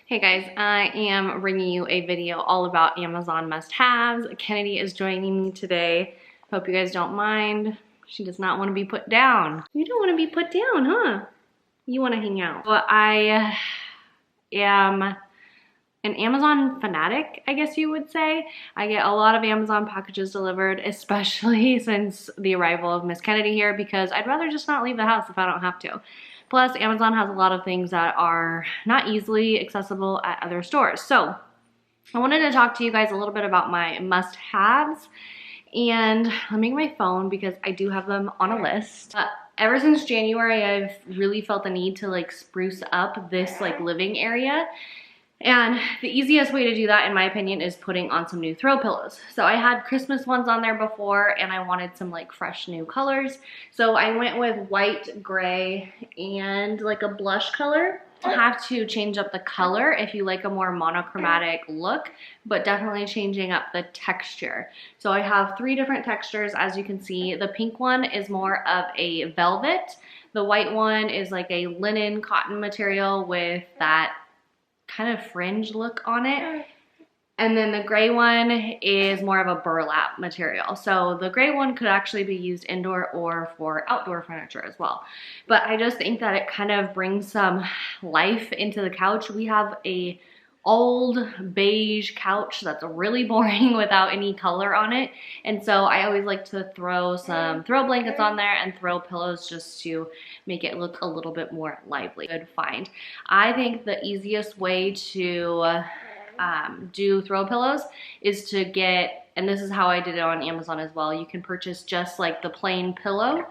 Hey guys, I am bringing you a video all about Amazon must-haves. Kennedy is joining me today. Hope you guys don't mind. She does not want to be put down. You don't want to be put down, huh? You want to hang out. Well, I am an Amazon fanatic, I guess you would say. I get a lot of Amazon packages delivered, especially since the arrival of Miss Kennedy here, because I'd rather just not leave the house if I don't have to. Plus, Amazon has a lot of things that are not easily accessible at other stores. So I wanted to talk to you guys a little bit about my must-haves. And let me get my phone because I do have them on a list. Ever since January, I've really felt the need to like spruce up this like living area. And the easiest way to do that, in my opinion, is putting on some new throw pillows. So I had Christmas ones on there before and I wanted some like fresh new colors. So I went with white, gray, and like a blush color. You have to change up the color if you like a more monochromatic look, but definitely changing up the texture. So I have 3 different textures, as you can see. The pink one is more of a velvet. The white one is like a linen cotton material with that kind of fringe look on it. And then the gray one is more of a burlap material. So the gray one could actually be used indoor or for outdoor furniture as well. But I just think that it kind of brings some life into the couch. We have a old beige couch that's really boring without any color on it. And so I always like to throw some throw blankets on there and throw pillows just to make it look a little bit more lively. Good find. I think the easiest way to do throw pillows is to get, and this is how I did it on Amazon as well, you can purchase just like the plain pillow,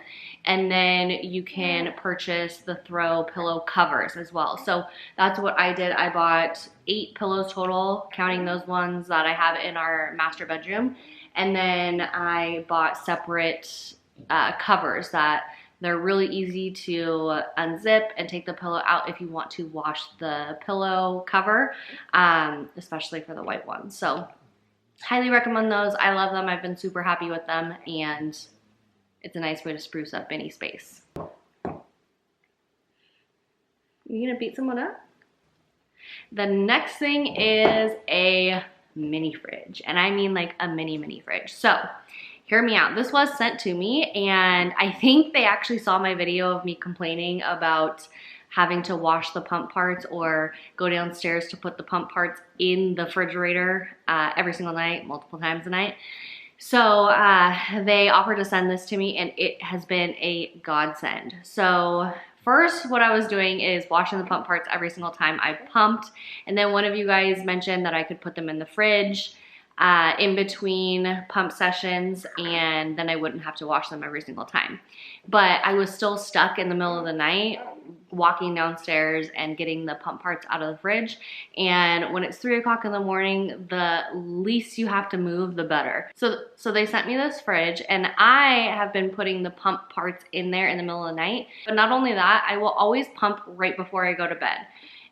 and then you can purchase the throw pillow covers as well. So that's what I did. I bought 8 pillows total, counting those ones that I have in our master bedroom. And then I bought separate covers that they're really easy to unzip and take the pillow out if you want to wash the pillow cover, especially for the white ones. So highly recommend those. I love them. I've been super happy with them, and it's a nice way to spruce up any space. You gonna beat someone up? The next thing is a mini fridge, and I mean like a mini fridge. So hear me out. This was sent to me, and I think they actually saw my video of me complaining about having to wash the pump parts or go downstairs to put the pump parts in the refrigerator every single night, multiple times a night. So they offered to send this to me, and it has been a godsend. So first, what I was doing is washing the pump parts every single time I pumped. And then one of you guys mentioned that I could put them in the fridge in between pump sessions, and then I wouldn't have to wash them every single time. But I was still stuck in the middle of the night walking downstairs and getting the pump parts out of the fridge. And when it's 3 o'clock in the morning, the least you have to move, the better. So they sent me this fridge, and I have been putting the pump parts in there in the middle of the night. But not only that, I will always pump right before I go to bed.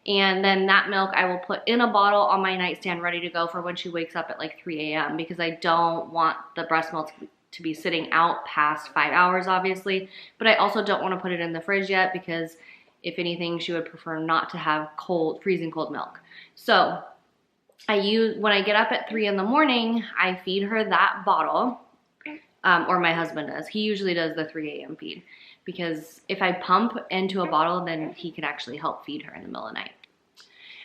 And then that milk I will put in a bottle on my nightstand ready to go for when she wakes up at like 3 a.m. because I don't want the breast milk to be sitting out past 5 hours, obviously. But I also don't want to put it in the fridge yet because if anything, she would prefer not to have freezing cold milk. So when I get up at 3 in the morning, I feed her that bottle, or my husband does. He usually does the 3 a.m. feed, because if I pump into a bottle, then he can actually help feed her in the middle of the night.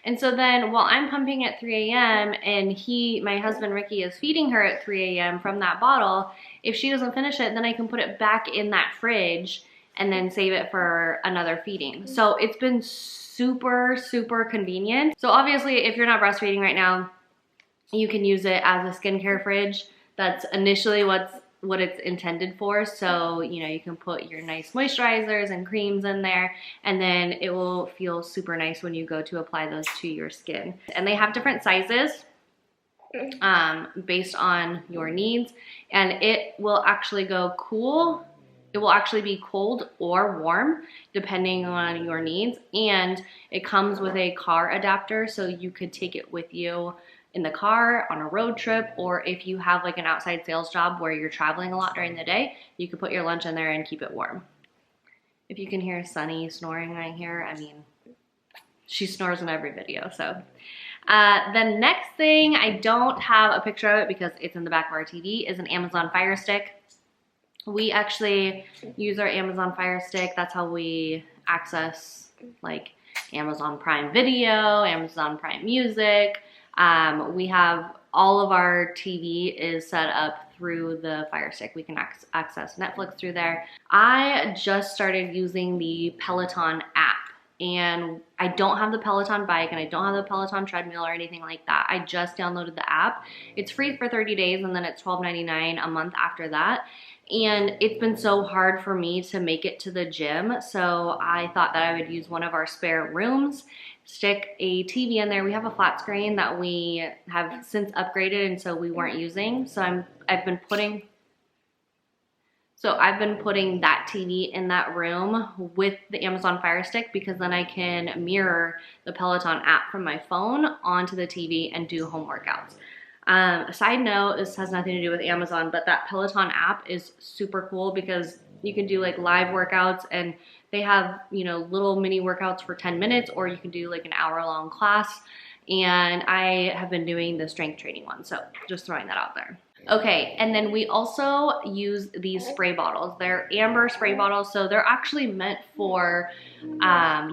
And so then while I'm pumping at 3 a.m. and my husband Ricky is feeding her at 3 a.m. from that bottle, if she doesn't finish it, then I can put it back in that fridge and then save it for another feeding. So it's been super, super convenient. So obviously if you're not breastfeeding right now, you can use it as a skincare fridge. That's initially what it's intended for. So, you know, you can put your nice moisturizers and creams in there, and then it will feel super nice when you go to apply those to your skin. And they have different sizes based on your needs, and it will actually go cool. It will actually be cold or warm depending on your needs, and it comes with a car adapter, so you could take it with you in the car on a road trip, or if you have like an outside sales job where you're traveling a lot during the day, you could put your lunch in there and keep it warm. If you can hear Sunny snoring right here, I mean, she snores in every video, so. The next thing, I don't have a picture of it because it's in the back of our TV, is an Amazon Fire Stick. We actually use our Amazon Fire Stick. That's how we access like Amazon Prime Video, Amazon Prime Music. We have all of our TV is set up through the Fire Stick. We can access Netflix through there. I just started using the Peloton app. And I don't have the Peloton bike and I don't have the Peloton treadmill or anything like that. I just downloaded the app. It's free for 30 days and then it's $12.99 a month after that. And it's been so hard for me to make it to the gym. So I thought that I would use one of our spare rooms, stick a TV in there. We have a flat screen that we have since upgraded and so we weren't using. So I've been putting that TV in that room with the Amazon Fire Stick because then I can mirror the Peloton app from my phone onto the TV and do home workouts. Side note, this has nothing to do with Amazon, but that Peloton app is super cool because you can do like live workouts and they have, you know, little mini workouts for 10 minutes or you can do like an hour-long class. And I have been doing the strength training one, so just throwing that out there. Okay, and then we also use these spray bottles. They're amber spray bottles, so they're actually meant for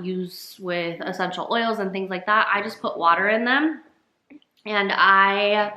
use with essential oils and things like that. I just put water in them, and I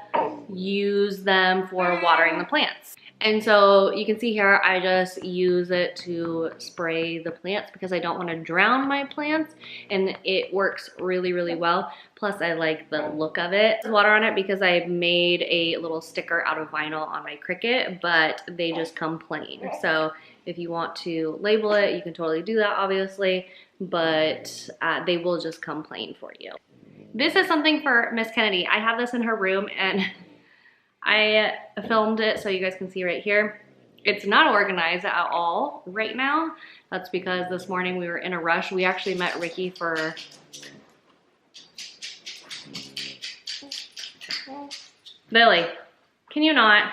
use them for watering the plants. And so you can see here, I just use it to spray the plants because I don't want to drown my plants, and it works really, really well. Plus, I like the look of it. Water on it because I made a little sticker out of vinyl on my Cricut, but they just come plain. So if you want to label it, you can totally do that, obviously, but they will just come plain for you. This is something for Miss Kennedy. I have this in her room, and I filmed it so you guys can see right here. It's not organized at all right now. That's because this morning we were in a rush. We actually met Ricky for Lily, can you not?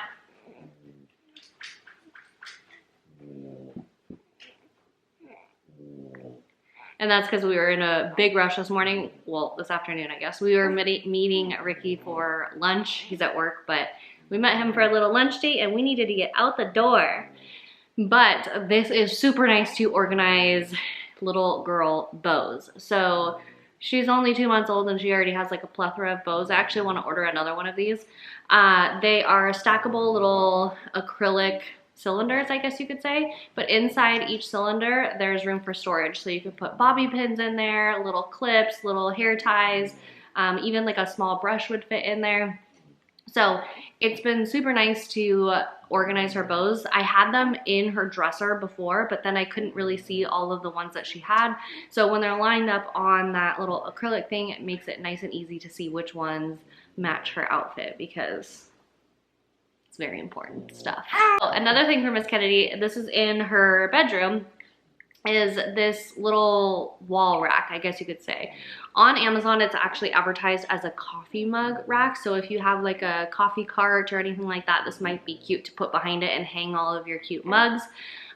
And that's because we were in a big rush this morning. Well, this afternoon, I guess. We were meeting Ricky for lunch. He's at work, but we met him for a little lunch date and we needed to get out the door. But this is super nice to organize little girl bows. So she's only 2 months old and she already has like a plethora of bows. I actually want to order another one of these. They are stackable little acrylic cylinders, I guess you could say, but inside each cylinder there's room for storage, so you can put bobby pins in there, little clips, little hair ties, even like a small brush would fit in there. So it's been super nice to organize her bows. I had them in her dresser before, but then I couldn't really see all of the ones that she had, so when they're lined up on that little acrylic thing, it makes it nice and easy to see which ones match her outfit because it's very important stuff. Oh, another thing for Miss Kennedy, this is in her bedroom, is this little wall rack, I guess you could say. On Amazon, it's actually advertised as a coffee mug rack. So if you have like a coffee cart or anything like that, this might be cute to put behind it and hang all of your cute mugs.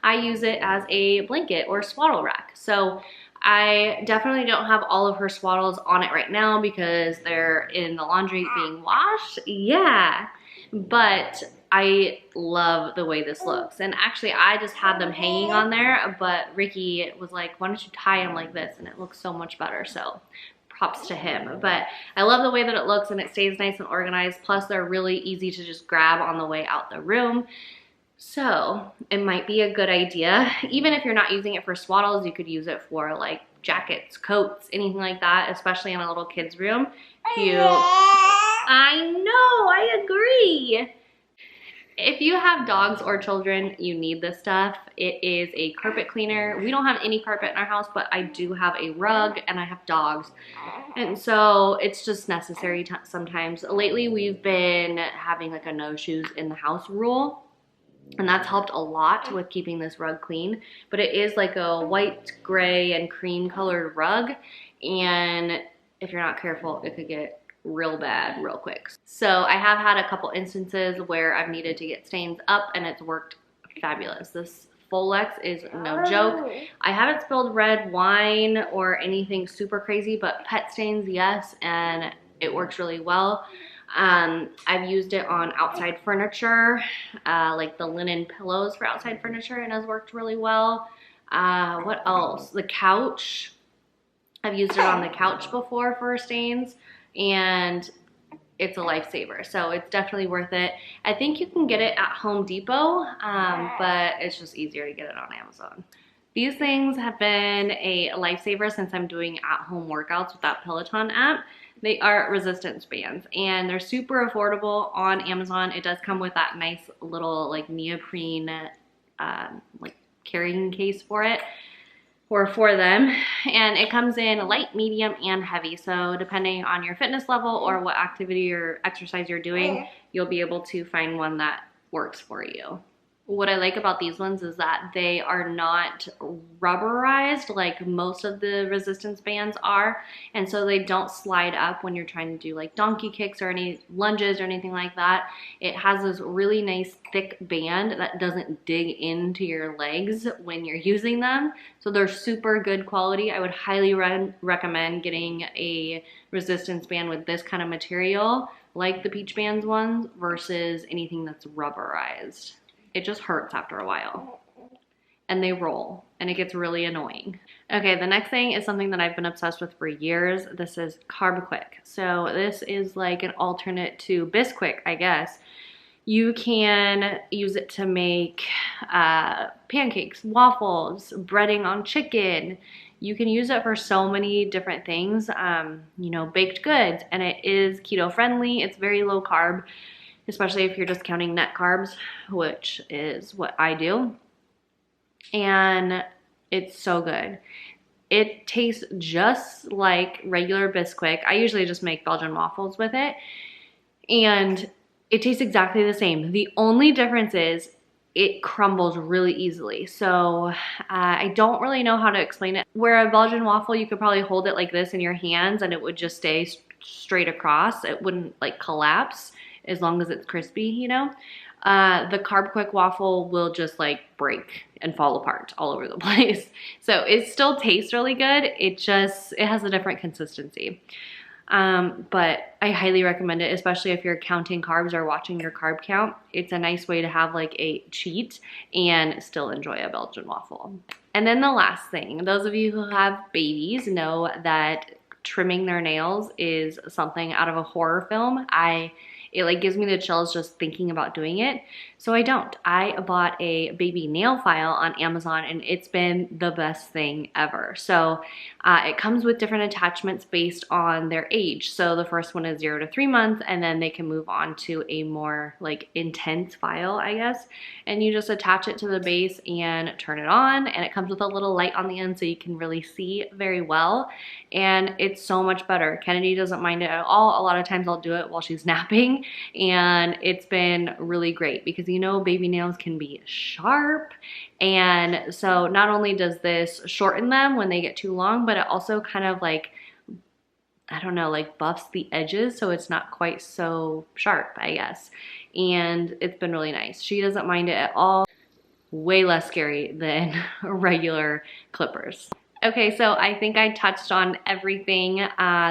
I use it as a blanket or swaddle rack. So I definitely don't have all of her swaddles on it right now because they're in the laundry being washed. Yeah. But I love the way this looks. And actually I just had them hanging on there, but Ricky was like, why don't you tie them like this? And it looks so much better. So props to him. But I love the way that it looks and it stays nice and organized. Plus they're really easy to just grab on the way out the room. So it might be a good idea. Even if you're not using it for swaddles, you could use it for like jackets, coats, anything like that, especially in a little kid's room. Cute. I know, I agree. If you have dogs or children, you need this stuff. It is a carpet cleaner. We don't have any carpet in our house, but I do have a rug and I have dogs. And so it's just necessary sometimes. Lately, we've been having like a no shoes in the house rule. And that's helped a lot with keeping this rug clean. But it is like a white, gray, and cream colored rug. And if you're not careful, it could get real bad real quick. So I have had a couple instances where I've needed to get stains up and it's worked fabulous. This Folex is no joke. I haven't spilled red wine or anything super crazy, but pet stains, yes, and it works really well. I've used it on outside furniture, like the linen pillows for outside furniture, and has worked really well. What else? The couch. I've used it on the couch before for stains, and it's a lifesaver. So it's definitely worth it. I think you can get it at Home Depot, but it's just easier to get it on Amazon. These things have been a lifesaver since I'm doing at-home workouts with that Peloton app. They are resistance bands, and they're super affordable on Amazon. It does come with that nice little like neoprene like carrying case for it, or for them, and it comes in light, medium, and heavy. So depending on your fitness level or what activity or exercise you're doing, you'll be able to find one that works for you. What I like about these ones is that they are not rubberized like most of the resistance bands are, and so they don't slide up when you're trying to do like donkey kicks or any lunges or anything like that. It has this really nice thick band that doesn't dig into your legs when you're using them, so they're super good quality. I would highly recommend getting a resistance band with this kind of material, like the Peach Bands ones, versus anything that's rubberized. It just hurts after a while, and they roll, and it gets really annoying. Okay, the next thing is something that I've been obsessed with for years. This is Carb Quick. So this is like an alternate to Bisquick, I guess. You can use it to make pancakes, waffles, breading on chicken. You can use it for so many different things, you know, baked goods, and it is keto friendly. It's very low carb, especially if you're just counting net carbs, which is what I do. And it's so good. It tastes just like regular Bisquick. I usually just make Belgian waffles with it, and it tastes exactly the same. The only difference is it crumbles really easily. So I don't really know how to explain it. Where a Belgian waffle, you could probably hold it like this in your hands and it would just stay straight across. It wouldn't like collapse as long as it's crispy, you know? The Carb Quick waffle will just like break and fall apart all over the place. So it still tastes really good. It has a different consistency. But I highly recommend it, especially if you're counting carbs or watching your carb count. It's a nice way to have like a cheat and still enjoy a Belgian waffle. And then the last thing, those of you who have babies know that trimming their nails is something out of a horror film. It like gives me the chills just thinking about doing it. So I don't. I bought a baby nail file on Amazon, and it's been the best thing ever. So it comes with different attachments based on their age. So the first one is 0 to 3 months, and then they can move on to a more like intense file, I guess. And you just attach it to the base and turn it on, and it comes with a little light on the end so you can really see very well. And it's so much better. Kennedy doesn't mind it at all. A lot of times I'll do it while she's napping, and it's been really great because you know baby nails can be sharp, and so not only does this shorten them when they get too long, but it also kind of like, I don't know, like buffs the edges so it's not quite so sharp, I guess. And it's been really nice. She doesn't mind it at all. Way less scary than regular clippers. Okay, so I think I touched on everything.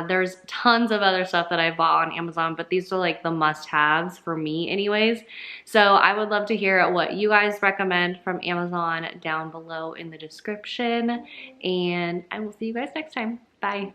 There's tons of other stuff that I bought on Amazon, but these are like the must-haves for me anyways. So I would love to hear what you guys recommend from Amazon down below in the description, and I will see you guys next time. Bye.